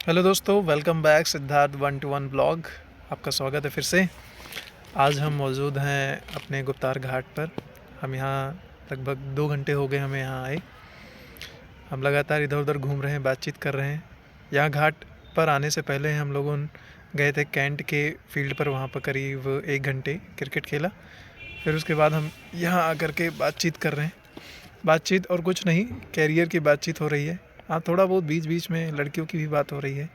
Hello दोस्तों, welcome back Siddharth 1 to 1 blog. आपका स्वागत है फिर से। आज हम मौजूद हैं अपने गुप्तार घाट पर। हम यहाँ लगभग 2 घंटे हो गए हमें यहाँ आए। हम लगातार इधर उधर घूम रहे हैं, बातचीत कर रहे हैं। यहाँ घाट पर आने से पहले हम लोगों गए थे कैंट के फील्ड पर, वहाँ पर करीब 1 घंटे क्रिकेट खेला। फिर उसके बाद हम यहाँ आकर के बातचीत कर रहे हैं। बातचीत और कुछ नहीं, कैरियर की बातचीत हो रही है। हाँ, थोड़ा बहुत बीच बीच में लड़कियों की भी बात हो रही है,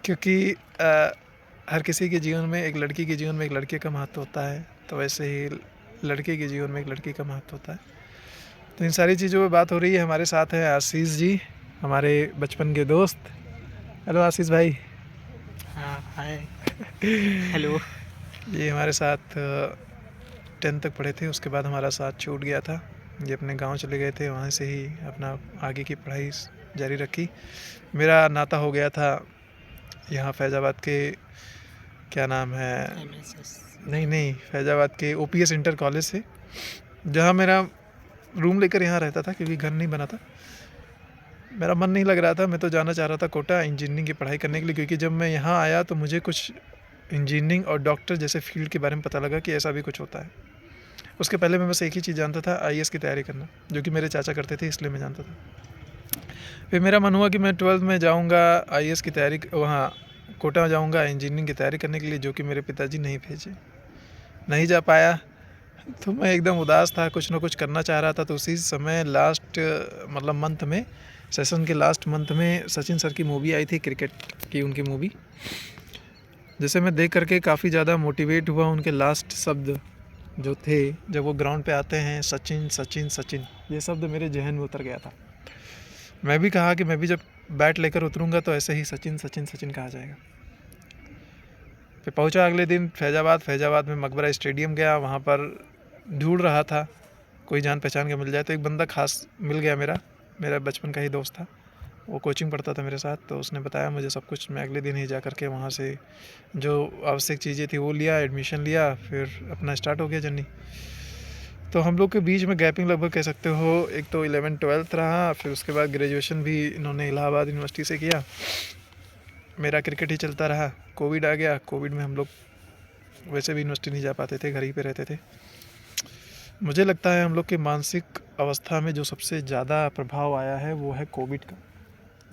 क्योंकि हर किसी के जीवन में, एक लड़की के जीवन में एक लड़के का महत्व होता है, तो वैसे ही लड़के के जीवन में एक लड़की का महत्व होता है। तो इन सारी चीज़ों पे बात हो रही है। हमारे साथ हैं आशीष जी, हमारे बचपन के दोस्त। हेलो आशीष भाई। हाँ, हाय। हेलो। ये हमारे साथ 10th तक पढ़े थे, उसके बाद हमारा साथ छूट गया था। ये अपने गांव चले गए थे, वहाँ से ही अपना आगे की पढ़ाई जारी रखी। मेरा नाता हो गया था यहाँ फैज़ाबाद के, क्या नाम है, MSS। नहीं, फैज़ाबाद के OPS इंटर कॉलेज से, जहाँ मेरा रूम लेकर यहाँ रहता था, क्योंकि घर नहीं बना था। मेरा मन नहीं लग रहा था, मैं तो जाना चाह रहा था कोटा इंजीनियरिंग की पढ़ाई करने के लिए, क्योंकि जब मैं यहाँ आया तो मुझे कुछ इंजीनियरिंग और डॉक्टर जैसे फील्ड के बारे में पता लगा कि ऐसा भी कुछ होता है। उसके पहले मैं बस एक ही चीज़ जानता था, IAS की तैयारी करना, जो कि मेरे चाचा करते थे, इसलिए मैं जानता था। फिर मेरा मन हुआ कि मैं 12th में जाऊँगा IAS की तैयारी, वहाँ कोटा में जाऊँगा इंजीनियरिंग की तैयारी करने के लिए, जो कि मेरे पिताजी नहीं भेजे, नहीं जा पाया। तो मैं एकदम उदास था, कुछ ना कुछ करना चाह रहा था। तो उसी समय लास्ट मतलब मंथ में, सेशन के लास्ट मंथ में सचिन सर की मूवी आई थी, क्रिकेट की उनकी मूवी, जिसे मैं देख करके काफ़ी ज़्यादा मोटिवेट हुआ। उनके लास्ट शब्द जो थे, जब वो ग्राउंड पे आते हैं, सचिन सचिन सचिन, ये शब्द मेरे जहन में उतर गया था। मैं भी कहा कि मैं भी जब बैट लेकर उतरूँगा तो ऐसे ही सचिन सचिन सचिन कहा जाएगा। फिर पहुँचा अगले दिन फैज़ाबाद में मकबरा स्टेडियम गया। वहाँ पर ढूंढ रहा था कोई जान पहचान का मिल जाए, तो एक बंदा खास मिल गया, मेरा बचपन का ही दोस्त था। वो कोचिंग पढ़ता था मेरे साथ, तो उसने बताया मुझे सब कुछ। मैं अगले दिन ही जा करके वहाँ से जो आवश्यक चीज़ें थी वो लिया, एडमिशन लिया, फिर अपना स्टार्ट हो गया जर्नी। तो हम लोग के बीच में गैपिंग लगभग कह सकते हो, एक तो 11th-12th रहा, फिर उसके बाद ग्रेजुएशन भी इन्होंने इलाहाबाद यूनिवर्सिटी से किया। मेरा क्रिकेट ही चलता रहा। कोविड आ गया। कोविड में हम लोग वैसे भी यूनिवर्सिटी नहीं जा पाते थे, घर ही पे रहते थे। मुझे लगता है हम लोग की मानसिक अवस्था में जो सबसे ज़्यादा प्रभाव आया है वो है कोविड का,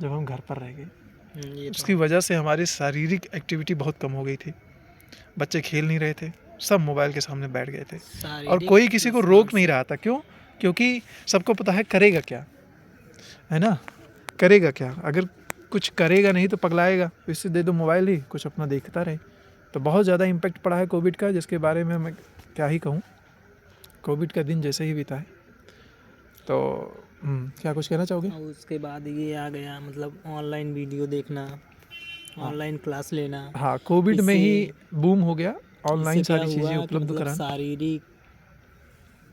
जब हम घर पर रह गए। उसकी वजह से हमारी शारीरिक एक्टिविटी बहुत कम हो गई थी। बच्चे खेल नहीं रहे थे, सब मोबाइल के सामने बैठ गए थे, और कोई किसी को रोक नहीं रहा था। क्यों? क्योंकि सबको पता है करेगा क्या, है ना, करेगा क्या। अगर कुछ करेगा नहीं तो पगलाएगा, इससे दे दो मोबाइल ही, कुछ अपना देखता रहे। तो बहुत ज़्यादा इम्पैक्ट पड़ा है कोविड का, जिसके बारे में मैं क्या ही कहूँ। कोविड का दिन जैसे ही बीता है, तो क्या कुछ कहना चाहोगे? उसके बाद ये आ गया, मतलब ऑनलाइन वीडियो देखना, ऑनलाइन क्लास लेना। हाँ, कोविड में ही बूम हो गया ऑनलाइन इससे क्या सारी चीज़ें हुआ कि उपलब्ध मतलब कराना। शारीरिक